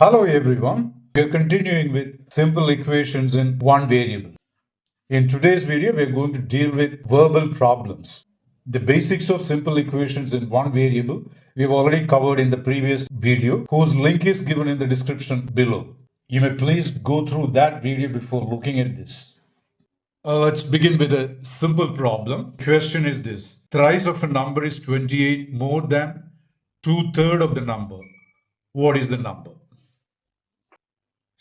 Hello everyone. We are continuing with simple equations in one variable. In today's video, we are going to deal with verbal problems. The basics of simple equations in one variable we have already covered in the previous video, whose link is given in the description below. You may please go through that video before looking at this. Let's begin with a simple problem. The question is this: thrice of a number is 28 more than 2/3 of the number. What is the number?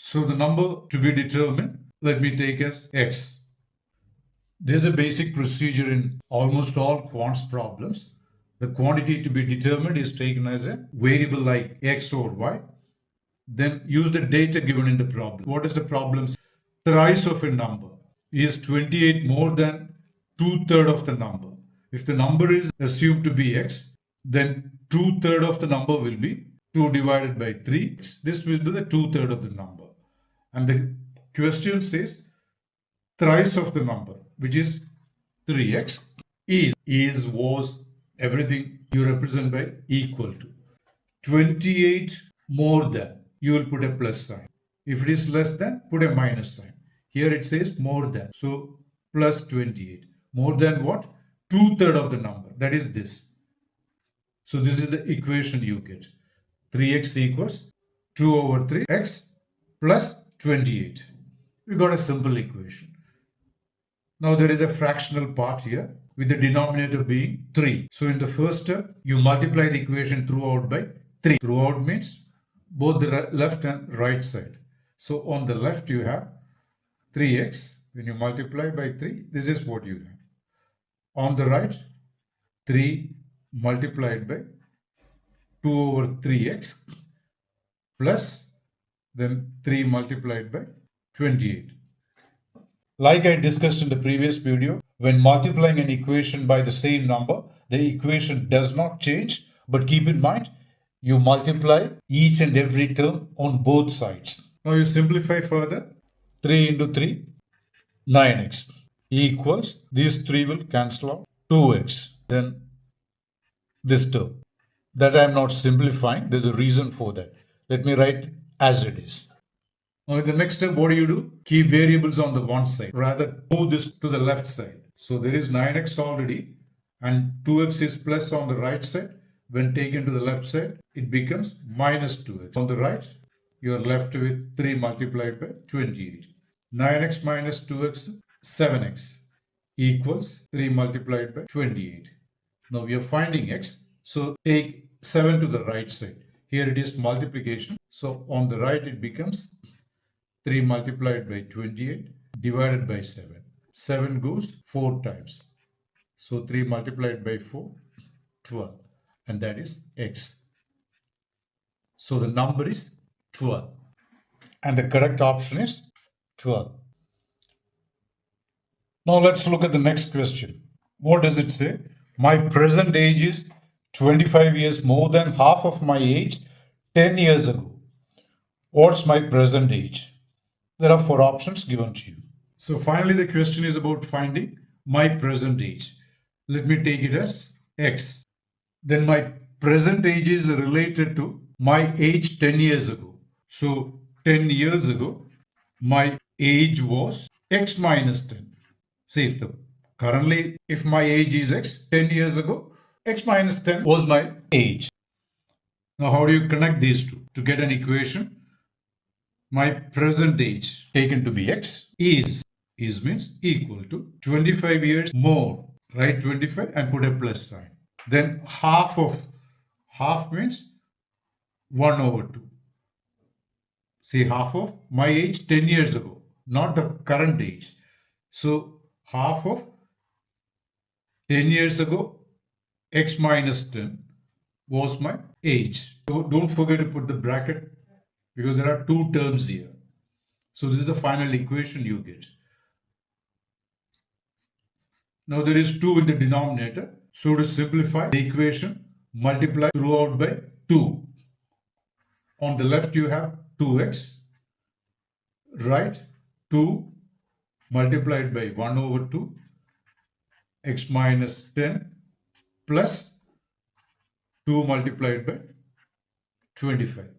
So the number to be determined, let me take as x. There's a basic procedure in almost all quants problems. The quantity to be determined is taken as a variable like x or y. Then use the data given in the problem. What is the problem? Thrice of a number is 28 more than 2/3 of the number. If the number is assumed to be x, then 2/3 of the number will be 2 divided by 3. This will be the 2/3 of the number. And the question says thrice of the number, which is 3x, is, was, everything you represent by equal to. 28 more than, you will put a plus sign. If it is less than, put a minus sign. Here it says more than, so plus 28. More than what? 2/3 of the number, that is this. So this is the equation you get. 3x equals 2/3x plus 28. We got a simple equation. Now there is a fractional part here with the denominator being 3. So in the first step, you multiply the equation throughout by 3. Throughout means both the left and right side. So on the left you have 3x. When you multiply by 3, this is what you have. On the right, 3 multiplied by 2/3x plus then 3 multiplied by 28. Like I discussed in the previous video, when multiplying an equation by the same number, the equation does not change, but keep in mind, you multiply each and every term on both sides. Now you simplify further. 3 into 3, 9x equals, these 3 will cancel out, 2x. Then this term. That I am not simplifying, there's a reason for that. Let me write as it is. Now in the next step, what do? Keep variables on the one side. Rather, move this to the left side. So there is 9x already and 2x is plus on the right side. When taken to the left side, it becomes minus 2x. On the right, you are left with 3 multiplied by 28. 9x minus 2x, 7x equals 3 multiplied by 28. Now we are finding x. So take 7 to the right side. Here it is multiplication. So on the right it becomes 3 multiplied by 28 divided by 7. 7 goes 4 times. So 3 multiplied by 4, 12. And that is x. So the number is 12. And the correct option is 12. Now let's look at the next question. What does it say? My present age is 25 years more than half of my age 10 years ago. What's my present age? There are 4 options given to you. So finally the question is about finding my present age. Let me take it as x. Then my present age is related to my age 10 years ago. So 10 years ago, my age was x minus 10. See, currently if my age is x, 10 years ago, x minus 10 was my age. Now how do you connect these two? To get an equation, my present age taken to be x is means equal to 25 years more. Write 25 and put a plus sign. Then half means 1/2. See, half of my age 10 years ago, not the current age. So half of 10 years ago, x minus 10 was my age. So don't forget to put the bracket because there are 2 terms here. So this is the final equation you get. Now there is 2 in the denominator. So to simplify the equation, multiply throughout by 2. On the left you have 2x. Right? 2 multiplied by 1/2 x minus 10 plus 2 multiplied by 25.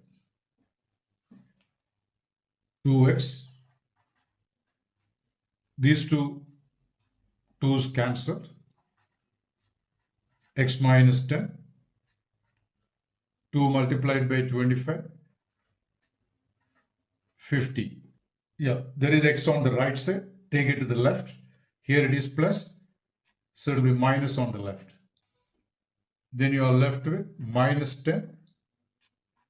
2x. These two 2's cancelled. X minus 10. 2 multiplied by 25. 50. Yeah, there is x on the right side. Take it to the left. Here it is plus. So it will be minus on the left. Then you are left with minus 10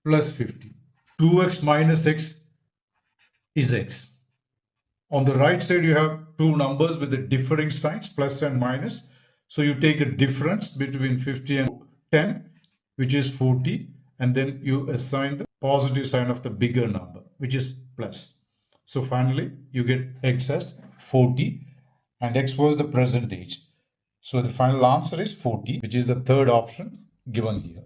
plus 50. 2x minus x is x. On the right side, you have two numbers with the differing signs, plus and minus. So you take the difference between 50 and 10, which is 40, and then you assign the positive sign of the bigger number, which is plus. So finally, you get x as 40, and x was the present age. So the final answer is 40, which is the third option given here.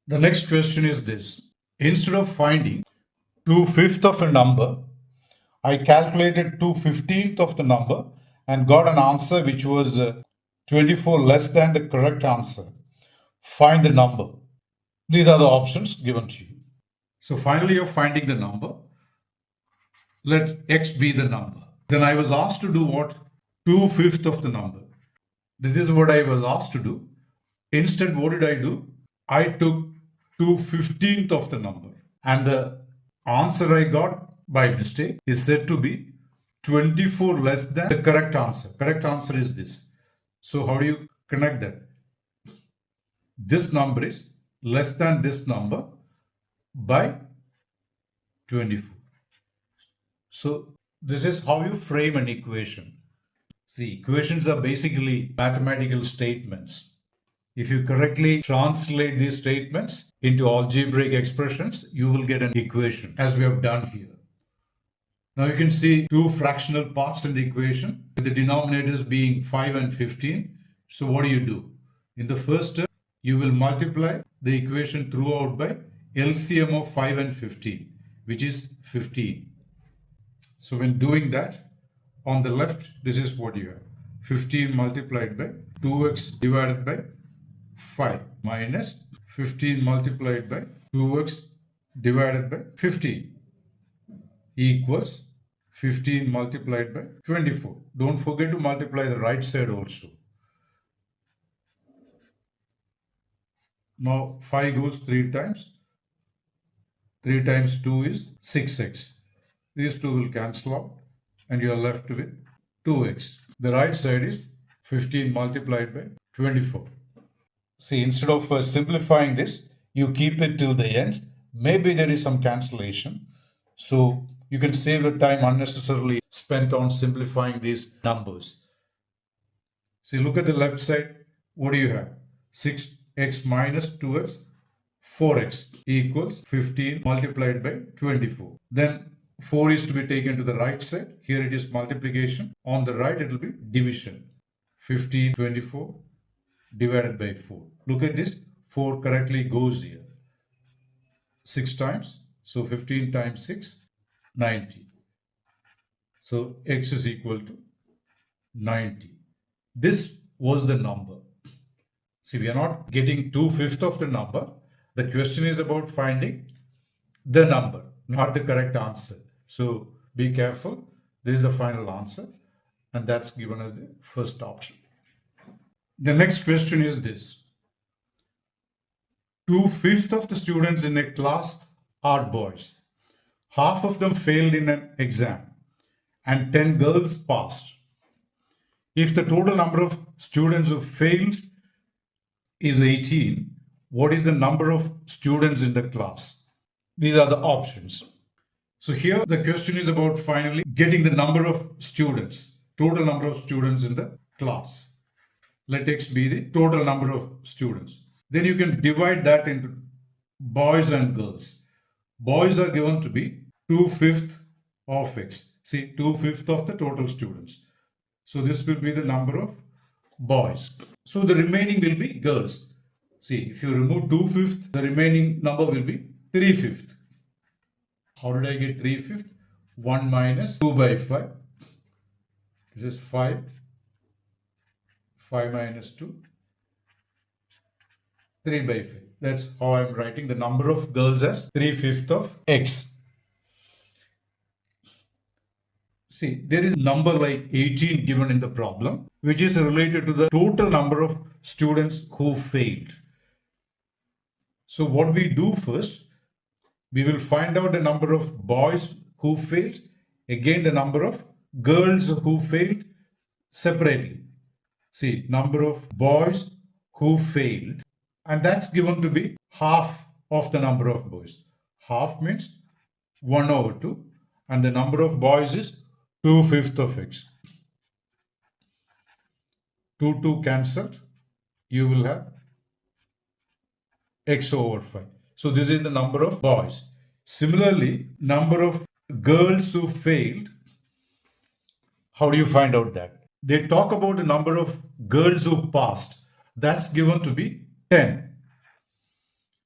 The next question is this. Instead of finding 2/5 of a number, I calculated 2/15 of the number and got an answer which was 24 less than the correct answer. Find the number. These are the options given to you. So finally, you're finding the number. Let x be the number. Then I was asked to do what? 2/5 of the number. This is what I was asked to do. Instead, what did I do? I took 2/15 of the number. And the answer I got by mistake is said to be 24 less than the correct answer. Correct answer is this. So how do you connect that? This number is less than this number by 24. So this is how you frame an equation. See, equations are basically mathematical statements. If you correctly translate these statements into algebraic expressions, you will get an equation, as we have done here. Now you can see two fractional parts in the equation, with the denominators being 5 and 15. So what do? In the first term, you will multiply the equation throughout by LCM of 5 and 15, which is 15. So when doing that, on the left, this is what you have. 15 multiplied by 2x divided by 5 minus 15 multiplied by 2x divided by 15 equals 15 multiplied by 24. Don't forget to multiply the right side also. Now 5 goes 3 times. 3 times 2 is 6x. These two will cancel out and you are left with 2x. The right side is 15 multiplied by 24. See, instead of simplifying this, you keep it till the end. Maybe there is some cancellation. So you can save the time unnecessarily spent on simplifying these numbers. See, look at the left side. What do you have? 6x minus 2x, 4x equals 15 multiplied by 24. Then 4 is to be taken to the right side. Here it is multiplication. On the right, it will be division. 15, 24 divided by 4. Look at this. 4 correctly goes here. 6 times. So 15 times 6, 90. So x is equal to 90. This was the number. See, we are not getting 2/5 of the number. The question is about finding the number, not the correct answer. So be careful. This is the final answer. And that's given as the first option. The next question is this. 2/5 of the students in a class are boys. Half of them failed in an exam and 10 girls passed. If the total number of students who failed is 18, what is the number of students in the class? These are the options. So here the question is about finally getting the number of students, total number of students in the class. Let x be the total number of students. Then you can divide that into boys and girls. Boys are given to be 2/5 of x. See, 2/5 of the total students. So this will be the number of boys. So the remaining will be girls. See, if you remove 2/5, the remaining number will be 3/5. How did I get 3/5? 1 minus 2 by 5. This is 5. 5 minus 2. 3 by 5. That's how I'm writing the number of girls as 3/5 of X. See, there is a number like 18 given in the problem, which is related to the total number of students who failed. So what we do first, we will find out the number of boys who failed, again the number of girls who failed separately. See, number of boys who failed, and that's given to be half of the number of boys. Half means 1/2, and the number of boys is 2/5 of X. 2 cancelled, you will have X over 5. So this is the number of boys. Similarly, number of girls who failed, how do you find out that? They talk about the number of girls who passed. That's given to be 10.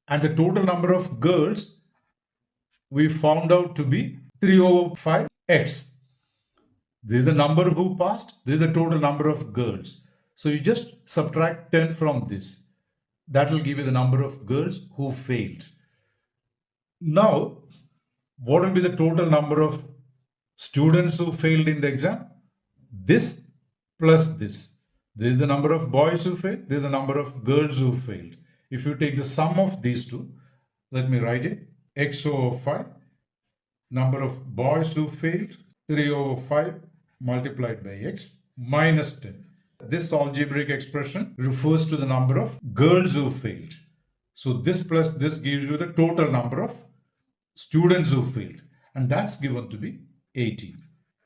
And the total number of girls we found out to be 3/5X. This is the number who passed. This is the total number of girls. So you just subtract 10 from this. That will give you the number of girls who failed. Now, what will be the total number of students who failed in the exam? This plus this. This is the number of boys who failed. This is the number of girls who failed. If you take the sum of these two, let me write it. X over 5, number of boys who failed, 3/5 multiplied by X minus 10. This algebraic expression refers to the number of girls who failed. So this plus this gives you the total number of students who failed. And that's given to be 18.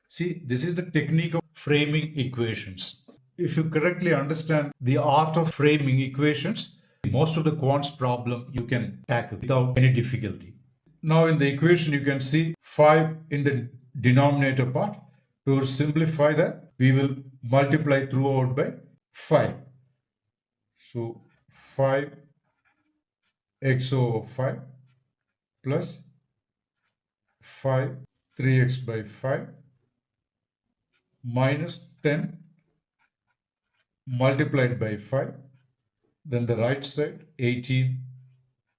See, this is the technique of framing equations. If you correctly understand the art of framing equations, most of the quants problem you can tackle without any difficulty. Now in the equation you can see 5 in the denominator part. To simplify that, we will multiply throughout by 5. So 5x over 5 plus 5 3x by 5 minus 10 multiplied by 5. Then the right side 18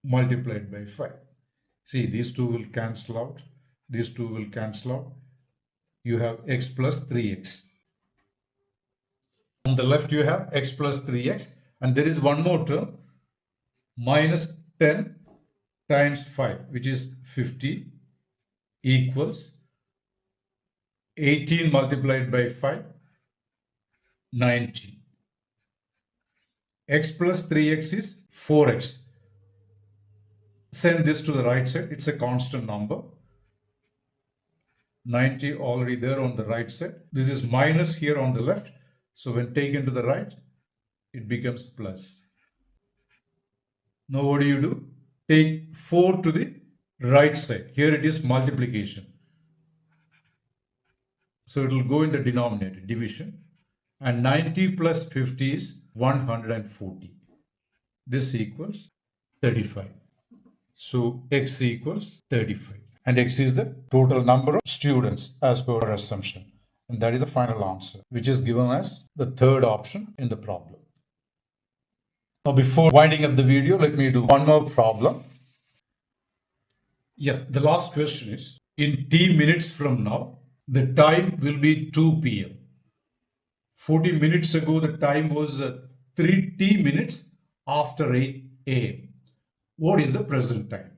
multiplied by 5. See, these two will cancel out. These two will cancel out. You have x plus 3x. On the left you have x plus 3x, and there is one more term, minus 10 times 5, which is 50, equals 18 multiplied by 5, 90. X plus 3x is 4x. Send this to the right side. It's a constant number. 90 already there on the right side. This is minus here on the left. So when taken to the right, it becomes plus. Now what do? Take 4 to the right side. Here it is multiplication. So it will go in the denominator, division. And 90 plus 50 is 140. This equals 35. So x equals 35. And x is the total number of students as per our assumption. And that is the final answer, which is given as the third option in the problem. Now, before winding up the video, let me do one more problem. Yeah, the last question is, in t minutes from now, the time will be 2 p.m. 40 minutes ago, the time was 3t minutes after 8 a.m. What is the present time?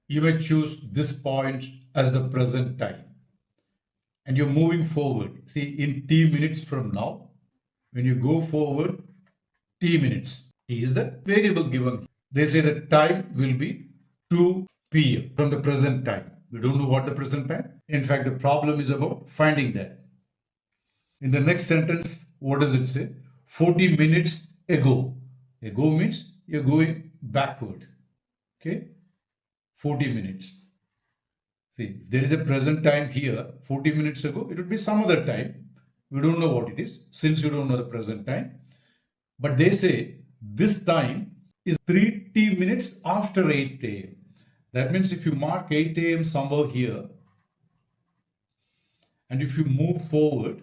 You may choose this point as the present time. And you're moving forward. See, in t minutes from now, when you go forward, t minutes. T is the variable given. They say the time will be 2 p.m. from the present time. We don't know what the present time. In fact, the problem is about finding that. In the next sentence, what does it say? 40 minutes ago. Ago means you're going backward. Okay? 40 minutes. See, there is a present time here, 40 minutes ago, it would be some other time. We don't know what it is, since you don't know the present time. But they say this time is 3t minutes after 8 a.m. That means if you mark 8 a.m. somewhere here, and if you move forward,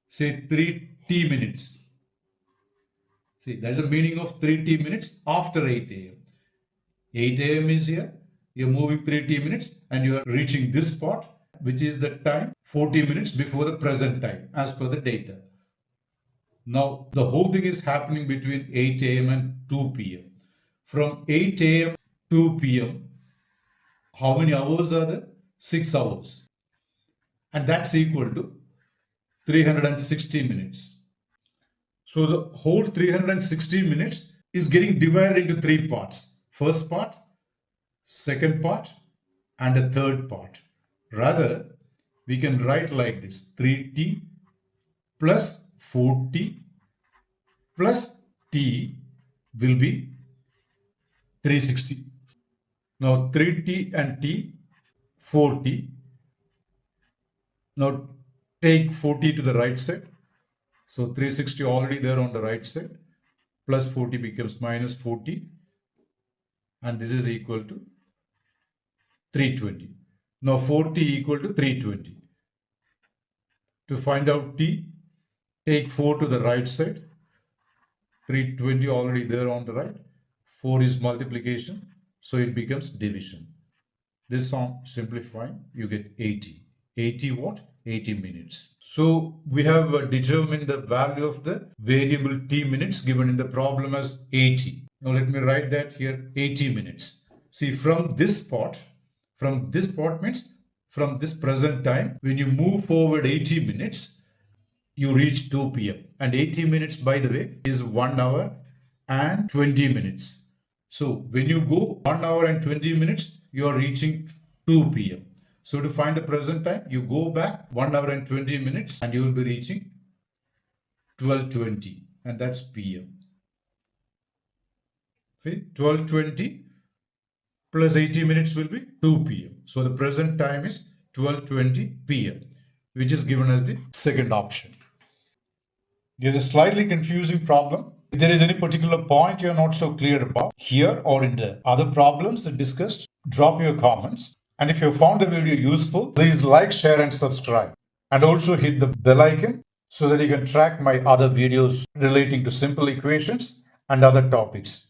say 3 t minutes. See, that's the meaning of 3t minutes after 8 a.m. 8 a.m. is here, you're moving 3t minutes and you are reaching this spot, which is the time 40 minutes before the present time as per the data. Now, the whole thing is happening between 8 a.m. and 2 p.m. From 8 a.m. to 2 p.m., how many hours are there? 6 hours. And that's equal to 360 minutes. So the whole 360 minutes is getting divided into three parts. First part, second part, and a third part. Rather, we can write like this: 3t plus 4t plus t will be 360. Now 3t and t, 4t. Now take 4t to the right side. So 360 already there on the right side. Plus 40 becomes minus 40. And this is equal to 320. Now 4t equal to 320. To find out t, take 4 to the right side. 320 already there on the right. 4 is multiplication. So it becomes division. This on simplifying, you get 80. 80 what? 80 minutes. So we have determined the value of the variable t minutes given in the problem as 80. Now let me write that here, 80 minutes. See, from this spot means from this present time, when you move forward 80 minutes, you reach 2 p.m. And 80 minutes, by the way, is 1 hour and 20 minutes. So when you go 1 hour and 20 minutes, you are reaching 2 p.m. So to find the present time, you go back 1 hour and 20 minutes and you will be reaching 12:20, and that's p.m. See, 12:20 plus 80 minutes will be 2 p.m. So the present time is 12:20 p.m., which is given as the second option. There's a slightly confusing problem. If there is any particular point you're not so clear about here or in the other problems discussed, drop your comments. And if you found the video useful, please like, share, and subscribe. And also hit the bell icon so that you can track my other videos relating to simple equations and other topics.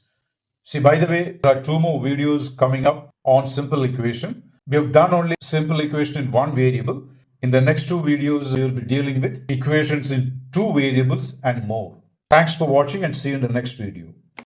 See, by the way, there are 2 more videos coming up on simple equation. We have done only simple equation in 1 variable. In the next 2 videos, we will be dealing with equations in 2 variables and more. Thanks for watching and see you in the next video.